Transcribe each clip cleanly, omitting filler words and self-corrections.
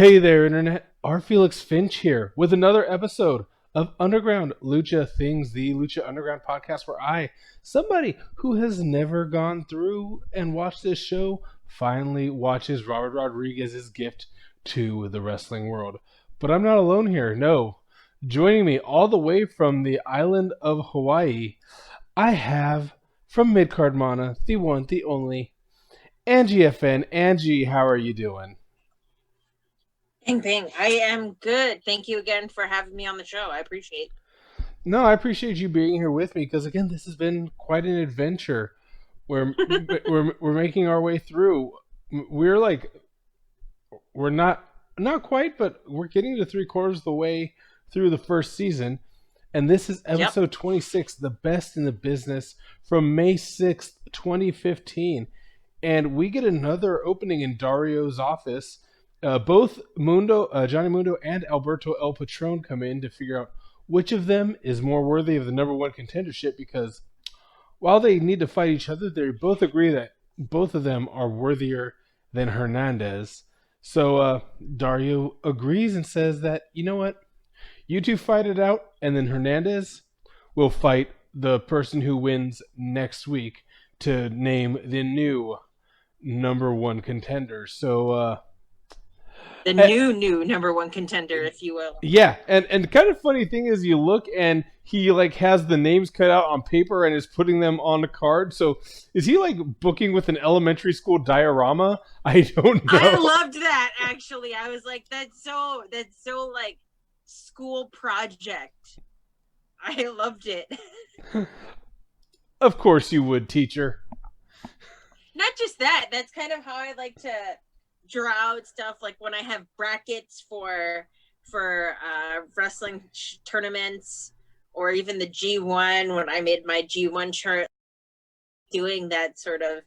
Hey there, Internet. Our Felix Finch here with another episode of Underground Lucha Things, the Lucha Underground podcast where somebody who has never gone through and watched this show, finally watches Robert Rodriguez's gift to the wrestling world. But I'm not alone here, no. Joining me all the way from the island of Hawaii, I have, from Midcard Mana, the one, the only, Angie FN. Angie, how are you doing? Bing, bing. I am good. Thank you again for having me on the show. I appreciate it. No, I appreciate you being here with me because again, this has been quite an adventure. We're we're making our way through. We're like we're not quite, but we're getting to 3/4 of the way through the first season, and this is Yep. episode 26, the best in the business from May 6th, 2015, and we get another opening in Dario's office. Both Johnny Mundo, and Alberto El Patron come in to figure out which of them is more worthy of the number one contendership because while they need to fight each other, they both agree that both of them are worthier than Hernandez. So Dario agrees and says that, you know what? You two fight it out, and then Hernandez will fight the person who wins next week to name the new number one contender. So, The new number one contender, if you will. yeah, and kind of funny thing is you look and he like has the names cut out on paper and is putting them on the card. So is he like booking with an elementary school diorama? I don't know. I loved that, actually. I was like, that's so like school project. I loved it. Of course you would, teacher. Not just that, that's kind of how I like to draw out stuff, like when I have brackets for wrestling tournaments, or even the G1 when I made my G1 chart, doing that sort of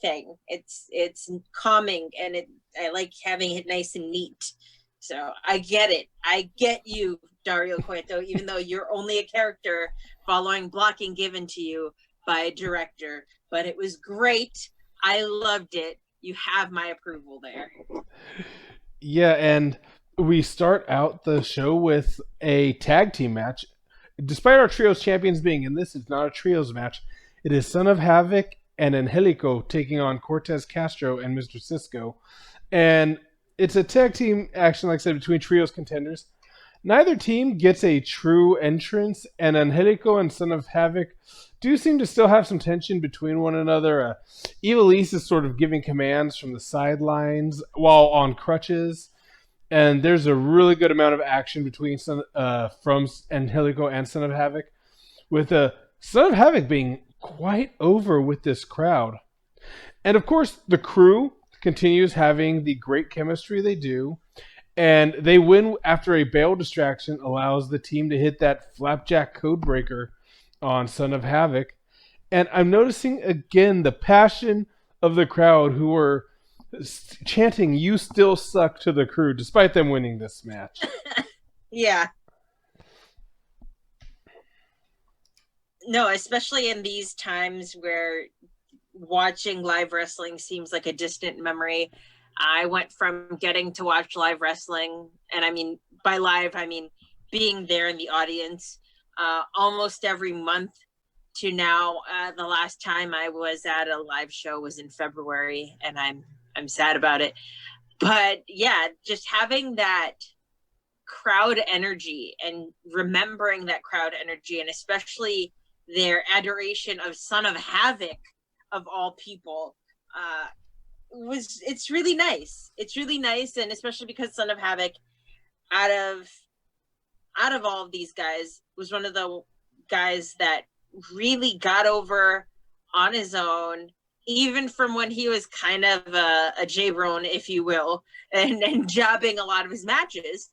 thing. It's calming, and I like having it nice and neat. So I get it. I get you, Dario Cueto, even though you're only a character following blocking given to you by a director. But it was great. I loved it. You have my approval there. Yeah, and we start out the show with a tag team match. Despite our trios champions being in this, it's not a trios match. It is Son of Havoc and Angelico taking on Cortez, Castro, and Mr. Cisco. And it's a tag team action, like I said, between trios contenders. Neither team gets a true entrance, and Angelico and Son of Havoc do seem to still have some tension between one another. Evilise is sort of giving commands from the sidelines while on crutches, and there's a really good amount of action between from Angelico and Son of Havoc, with Son of Havoc being quite over with this crowd. And of course, the crew continues having the great chemistry they do. And they win after a bail distraction allows the team to hit that flapjack codebreaker on Son of Havoc. And I'm noticing again the passion of the crowd who are chanting, "You still suck" to the crew, despite them winning this match. Yeah. No, especially in these times where watching live wrestling seems like a distant memory. I went from getting to watch live wrestling, and I mean, by live, I mean being there in the audience almost every month, to now the last time I was at a live show was in February, and I'm sad about it. But yeah, just having that crowd energy and remembering that crowd energy, and especially their adoration of Son of Havoc, of all people, it's really nice. It's really nice, and especially because Son of Havoc, out of all of these guys, was one of the guys that really got over on his own, even from when he was kind of a J-Bron, if you will, and jobbing a lot of his matches,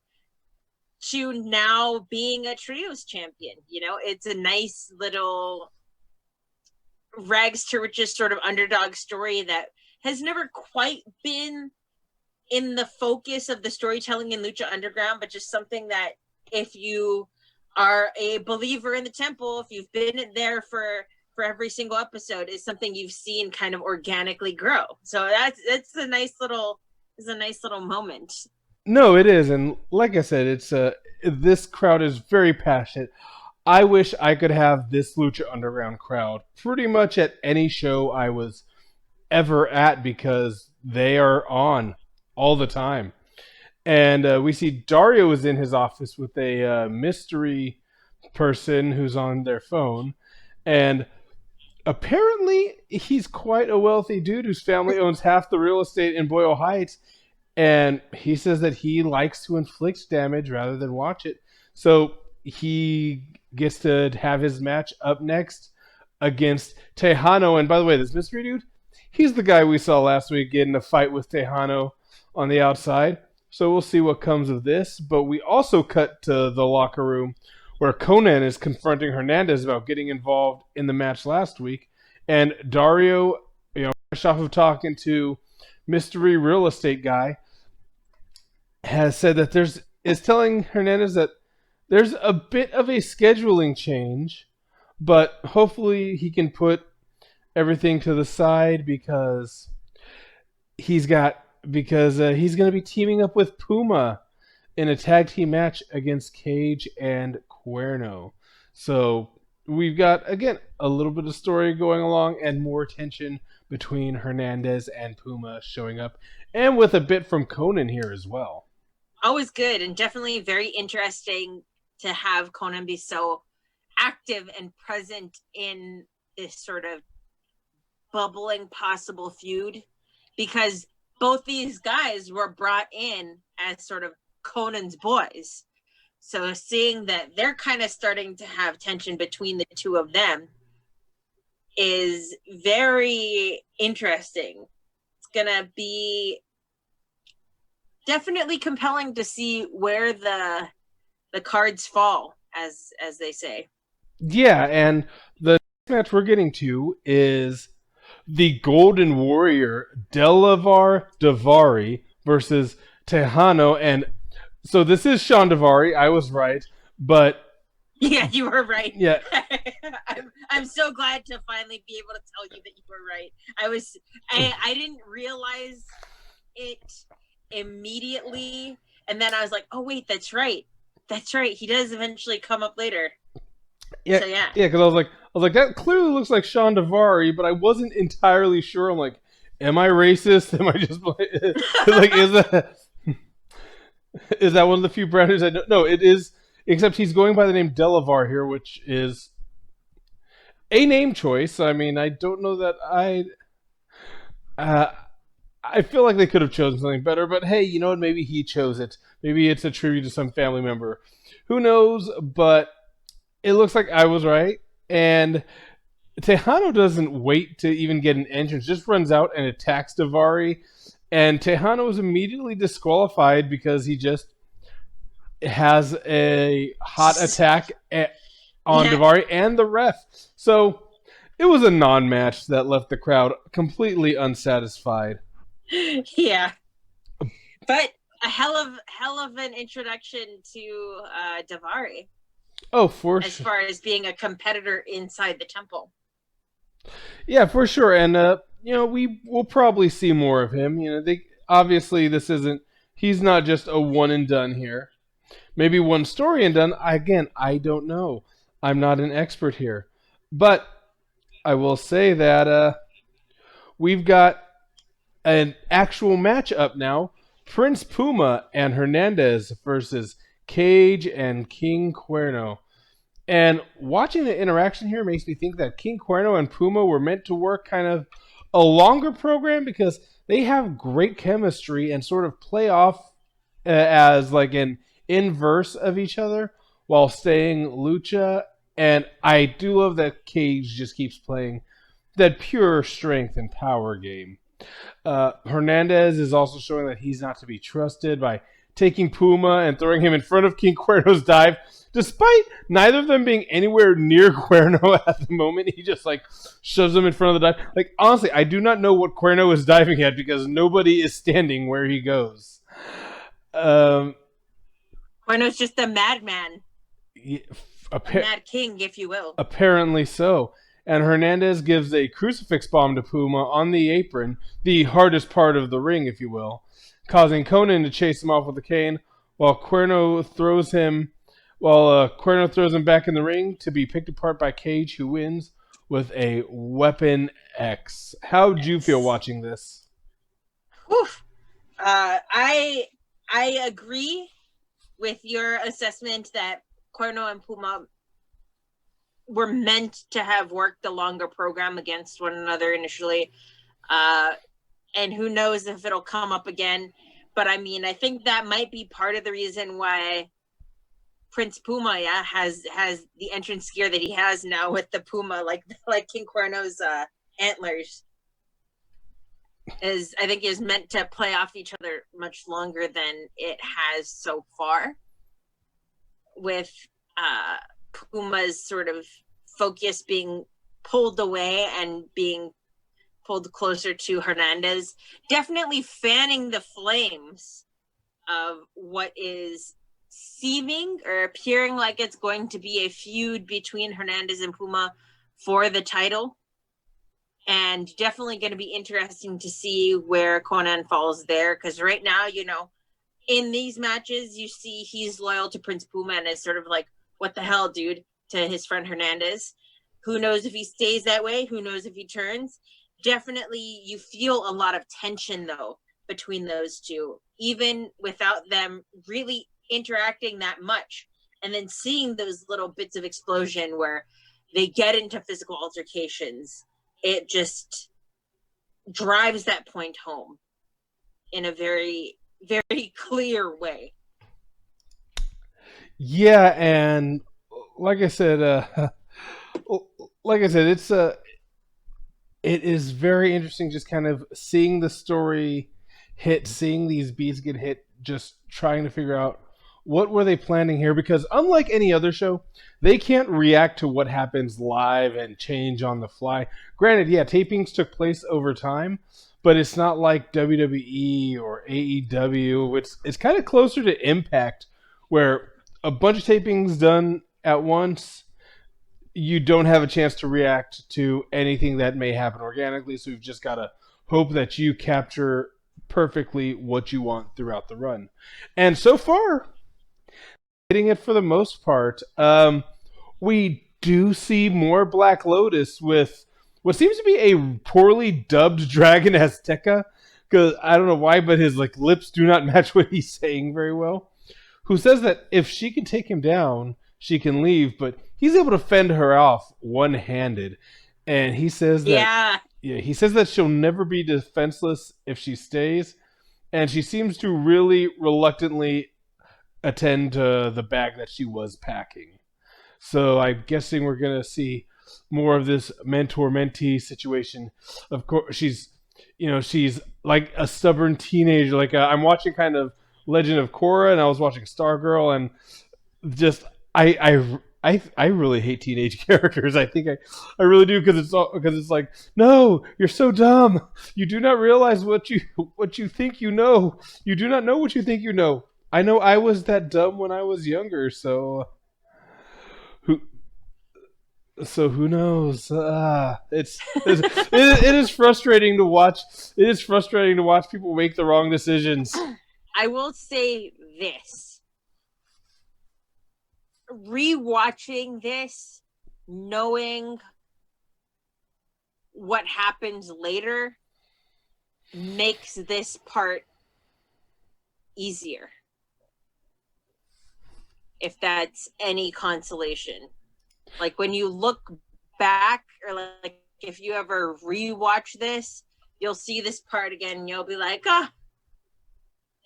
to now being a trios champion. You know, it's a nice little rags to riches sort of underdog story that has never quite been in the focus of the storytelling in Lucha Underground, but just something that if you are a believer in the temple, if you've been there for every single episode, is something you've seen kind of organically grow. So that's a nice little a nice little moment. No, it is, and like I said, it's this crowd is very passionate. I wish I could have this Lucha Underground crowd pretty much at any show I was ever at because they are on all the time. And we see Dario is in his office with a mystery person who's on their phone, and apparently he's quite a wealthy dude whose family owns half the real estate in Boyle Heights, and he says that he likes to inflict damage rather than watch it. So he gets to have his match up next against Texano. And by the way, this mystery dude, he's the guy we saw last week get in a fight with Texano on the outside. So we'll see what comes of this. But we also cut to the locker room where Conan is confronting Hernandez about getting involved in the match last week. And Dario, fresh off of talking to mystery real estate guy, has said that is telling Hernandez that there's a bit of a scheduling change, but hopefully he can put everything to the side because he's going to be teaming up with Puma in a tag team match against Cage and Cuerno. So we've got, again, a little bit of story going along and more tension between Hernandez and Puma showing up, and with a bit from Conan here as well. Always good, and definitely very interesting to have Conan be so active and present in this sort of bubbling possible feud, because both these guys were brought in as sort of Conan's boys. So seeing that they're kind of starting to have tension between the two of them is very interesting. It's going to be definitely compelling to see where the cards fall, as they say. Yeah, and the next match we're getting to is the Golden Warrior Delavar Daivari versus Texano. And so this is Sean Daivari. I was right, but yeah, you were right. Yeah, I'm so glad to finally be able to tell you that you were right. I didn't realize it immediately, and then I was like, oh wait, that's right. He does eventually come up later. Yeah, so, yeah, because I was like, that clearly looks like Sean Daivari, but I wasn't entirely sure. I'm like, am I racist? Am I just like, is that one of the few brown dudes I know? No, it is. Except he's going by the name Delavar here, which is a name choice. I mean, I don't know that I feel like they could have chosen something better, but hey, you know what? Maybe he chose it. Maybe it's a tribute to some family member. Who knows? But it looks like I was right. And Texano doesn't wait to even get an entrance, just runs out and attacks Daivari. And Texano is immediately disqualified because he just has a hot attack on Daivari and the ref. So it was a non-match that left the crowd completely unsatisfied. Yeah, but a hell of an introduction to Daivari. Oh, for sure. As far as being a competitor inside the temple. Yeah, for sure. And we will probably see more of him. Obviously he's not just a one and done here. Maybe one story and done. I don't know. I'm not an expert here, but I will say that we've got an actual match up now. Prince Puma and Hernandez versus Cage and King Cuerno. And watching the interaction here makes me think that King Cuerno and Puma were meant to work kind of a longer program because they have great chemistry and sort of play off as like an inverse of each other while staying lucha. And I do love that Cage just keeps playing that pure strength and power game. Hernandez is also showing that he's not to be trusted by taking Puma and throwing him in front of King Cuerno's dive, despite neither of them being anywhere near Cuerno at the moment. He just shoves him in front of the dive. Like, honestly, I do not know what Cuerno is diving at because nobody is standing where he goes. Cuerno's just a madman. Mad King, if you will. Apparently so. And Hernandez gives a crucifix bomb to Puma on the apron, the hardest part of the ring, if you will, causing Conan to chase him off with a cane, while Cuerno throws him back in the ring to be picked apart by Cage, who wins with a Weapon X. How did you feel watching this? Oof. I agree with your assessment that Cuerno and Puma were meant to have worked a longer program against one another initially. And who knows if it'll come up again. But I mean, I think that might be part of the reason why Prince Puma has the entrance gear that he has now with the Puma, like King Cuerno's antlers. I think is meant to play off each other much longer than it has so far, with Puma's sort of focus being pulled away and being pulled closer to Hernandez, definitely fanning the flames of what is seeming or appearing like it's going to be a feud between Hernandez and Puma for the title. And definitely going to be interesting to see where Conan falls there, because right now, in these matches, you see he's loyal to Prince Puma and is sort of like, what the hell, dude, to his friend Hernandez. Who knows if he stays that way? Who knows if he turns? Definitely, you feel a lot of tension, though, between those two, even without them really interacting that much. And then seeing those little bits of explosion where they get into physical altercations, it just drives that point home in a very, very clear way. Yeah, and like I said, it is very interesting just kind of seeing the story hit, seeing these beats get hit, just trying to figure out what were they planning here, because unlike any other show, they can't react to what happens live and change on the fly. Granted, yeah, tapings took place over time, but it's not like WWE or AEW. It's kind of closer to Impact, where a bunch of tapings done at once, you don't have a chance to react to anything that may happen organically, so you've just got to hope that you capture perfectly what you want throughout the run. And so far, hitting it for the most part. We do see more Black Lotus with what seems to be a poorly dubbed Dragon Azteca, because I don't know why, but his lips do not match what he's saying very well. Who says that if she can take him down, she can leave, but he's able to fend her off one-handed, and he says that he says that she'll never be defenseless if she stays, and she seems to really reluctantly attend to the bag that she was packing. So I'm guessing we're going to see more of this mentor-mentee situation. Of course, she's like a stubborn teenager. I'm watching kind of Legend of Korra, and I was watching Stargirl, and just I really hate teenage characters. I think I really do, because it's like, no, you're so dumb. You do not realize what you think you know. You do not know what you think you know. I know I was that dumb when I was younger, so who knows? It is frustrating to watch. It is frustrating to watch people make the wrong decisions. I will say this. Rewatching this, knowing what happens later, makes this part easier. If that's any consolation. Like when you look back, or like if you ever rewatch this, you'll see this part again and you'll be like,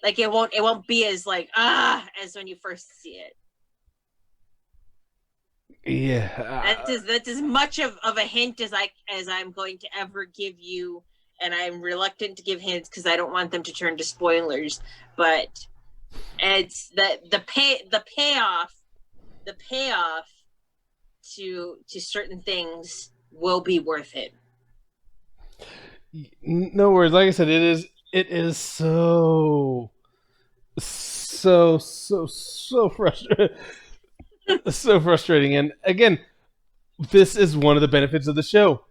like it won't be as as when you first see it. Yeah. That's as much of a hint as I'm going to ever give you, and I'm reluctant to give hints because I don't want them to turn to spoilers, but it's the payoff to certain things will be worth it. No worries. Like I said, it is so frustrating. So frustrating. And again, this is one of the benefits of the show.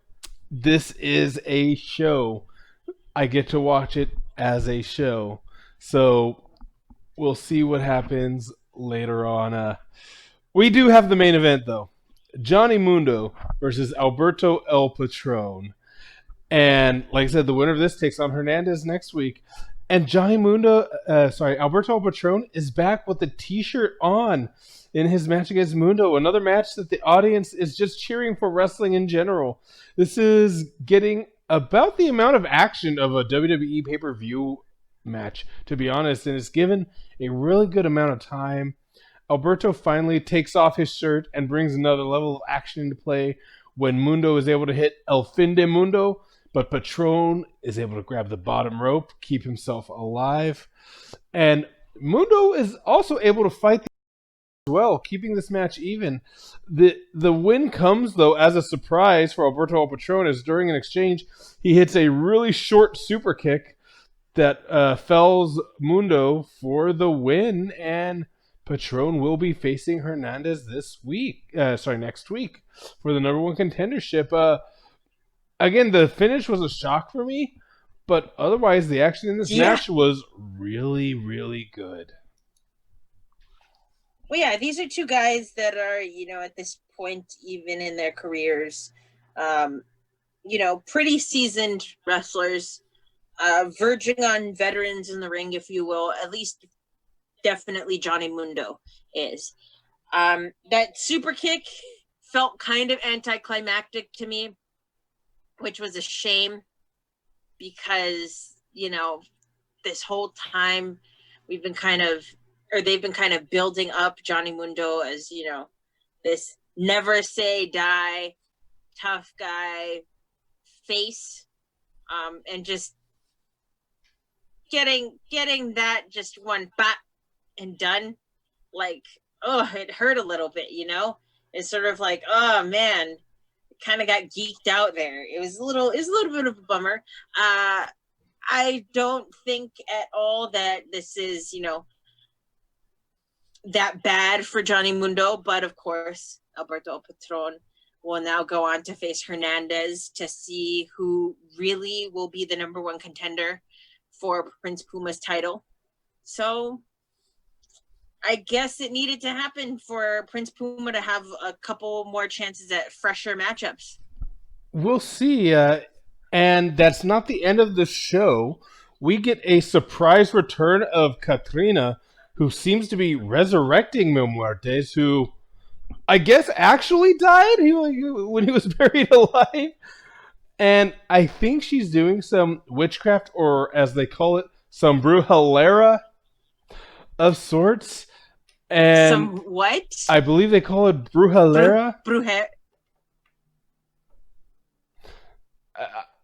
This is a show. I get to watch it as a show. So we'll see what happens later on. We do have the main event, though. Johnny Mundo versus Alberto El Patron. And like I said, the winner of this takes on Hernandez next week. And Alberto El Patron is back with the T-shirt on in his match against Mundo. Another match that the audience is just cheering for wrestling in general. This is getting about the amount of action of a WWE pay-per-view match, to be honest, and it's given a really good amount of time. Alberto finally takes off his shirt and brings another level of action into play when Mundo is able to hit El Fin de Mundo, but Patron is able to grab the bottom rope, keep himself alive. And Mundo is also able to fight as well, keeping this match even. The win comes, though, as a surprise for Alberto El Patron, as during an exchange, he hits a really short super kick that fells Mundo for the win, and Patron will be facing Hernandez next week for the number one contendership. Again, the finish was a shock for me, but otherwise the action in this match was really, really good. Well, yeah, these are two guys that are, at this point, even in their careers, pretty seasoned wrestlers, verging on veterans in the ring, if you will. At least, definitely Johnny Mundo is. That super kick felt kind of anticlimactic to me, which was a shame because, this whole time they've been kind of building up Johnny Mundo as, this never say die, tough guy face, and just getting that just one bop and done. Like, it hurt a little bit, It's sort of like, oh man, kind of got geeked out there. It was a little bit of a bummer. I don't think at all that this is, that bad for Johnny Mundo, but of course, Alberto Patron will now go on to face Hernandez to see who really will be the number one contender for Prince Puma's title. So I guess it needed to happen for Prince Puma to have a couple more chances at fresher matchups. We'll see. And that's not the end of the show. We get a surprise return of Katrina, who seems to be resurrecting Mil Muertes, who I guess actually died when he was buried alive. And I think she's doing some witchcraft, or as they call it, some brujalera of sorts. And some what? I believe they call it brujalera.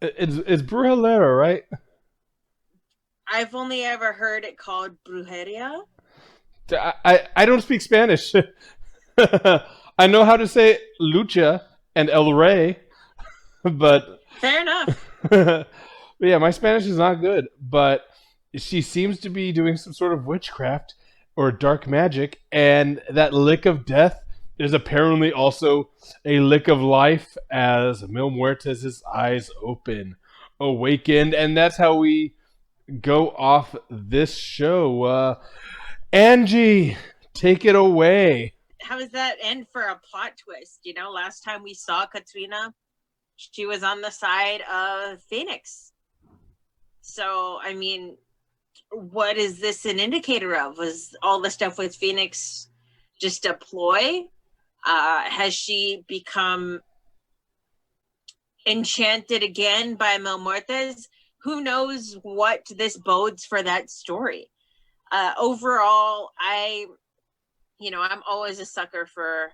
It's brujalera, right? I've only ever heard it called brujeria. I don't speak Spanish. I know how to say lucha and el rey, but fair enough. But yeah, my Spanish is not good, but she seems to be doing some sort of witchcraft or dark magic, and that lick of death is apparently also a lick of life as Mil Muertes' eyes awakened, and that's how we go off this show. Angie, take it away. How does that end for a plot twist? Last time we saw Katrina, she was on the side of Felix. So, I mean, what is this an indicator of? Was all the stuff with Phoenix just a ploy? Has she become enchanted again by Mil Muertes? Who knows what this bodes for that story? Overall, I'm always a sucker for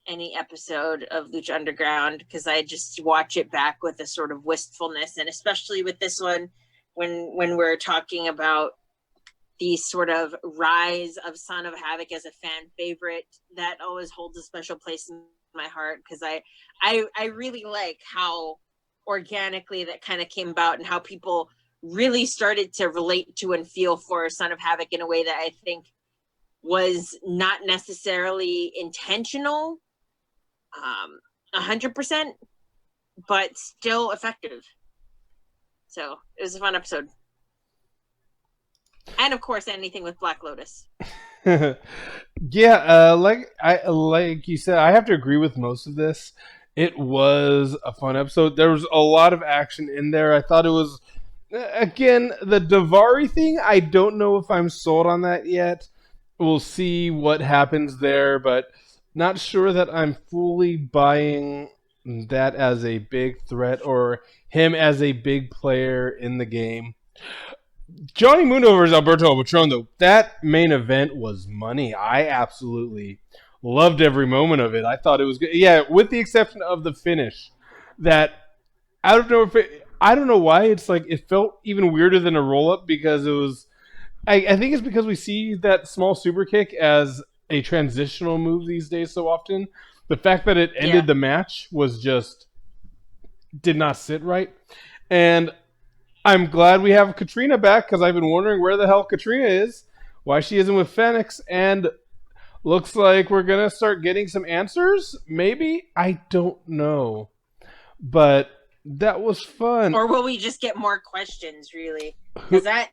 any episode of Lucha Underground because I just watch it back with a sort of wistfulness, and especially with this one, when we're talking about the sort of rise of Son of Havoc as a fan favorite, that always holds a special place in my heart because I really like how organically that kind of came about and how people really started to relate to and feel for Son of Havoc in a way that I think was not necessarily intentional 100%, but still effective. So it was a fun episode. And of course, anything with Black Lotus. Yeah, like you said, I have to agree with most of this. It was a fun episode. There was a lot of action in there. I thought it was, again, the Daivari thing. I don't know if I'm sold on that yet. We'll see what happens there, but not sure that I'm fully buying that as a big threat or him as a big player in the game. Johnny Mundo versus Alberto Patron, though, that main event was money. I absolutely loved every moment of it. I thought it was good. Yeah, with the exception of the finish. That, I don't know if I don't know why. It's like, it felt even weirder than a roll up because it was. I think it's because we see that small super kick as a transitional move these days so often. The fact that it ended the match was just did not sit right. And I'm glad we have Katrina back because I've been wondering where the hell Katrina is, why she isn't with Felix, and looks like we're gonna start getting some answers. Maybe, I don't know, but that was fun. Or will we just get more questions? Really, because that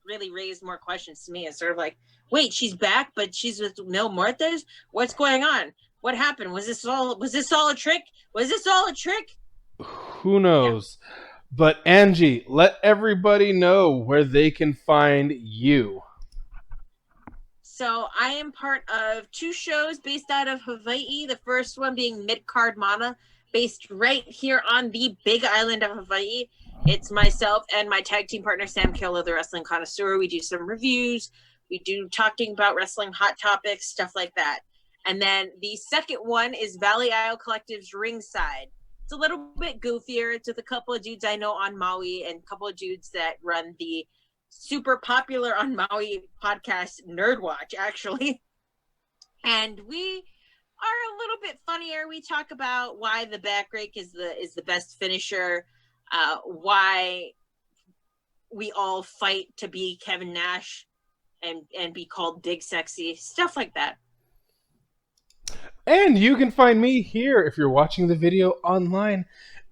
really raised more questions to me. It's sort of like, wait, she's back, but she's with Mil Muertes. What's going on? What happened? Was this all a trick? Was this all a trick? Who knows? Yeah. But Angie, let everybody know where they can find you. So I am part of two shows based out of Hawaii. The first one being Midcard Mana, based right here on the big island of Hawaii. It's myself and my tag team partner, Sam Killa, the wrestling connoisseur. We do some reviews. We do talking about wrestling, hot topics, stuff like that. And then the second one is Valley Isle Collective's Ringside. It's a little bit goofier. It's with a couple of dudes I know on Maui and a couple of dudes that run the super popular on Maui podcast Nerd Watch, actually. And we are a little bit funnier. We talk about why the back rake is the best finisher, why we all fight to be Kevin Nash and be called Big Sexy, stuff like that. And you can find me here if you're watching the video online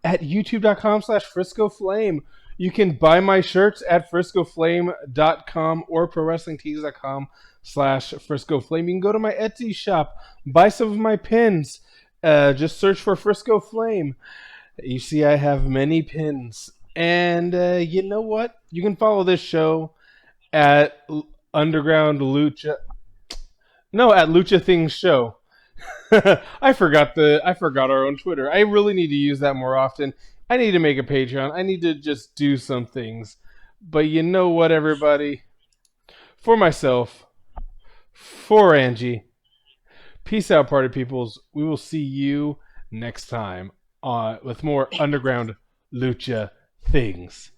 at youtube.com/FriscoFlame. You can buy my shirts at friscoflame.com or prowrestlingtees.com/FriscoFlame. You can go to my Etsy shop, buy some of my pins. Just search for Frisco Flame. You see, I have many pins. And you know what? You can follow this show at Underground Lucha. No, at Lucha Things Show. I forgot our own Twitter. I really need to use that more often. I need to make a Patreon. I need to just do some things. But you know what, everybody? For myself, for Angie, peace out, party peoples. We will see you next time with more Underground Lucha Things.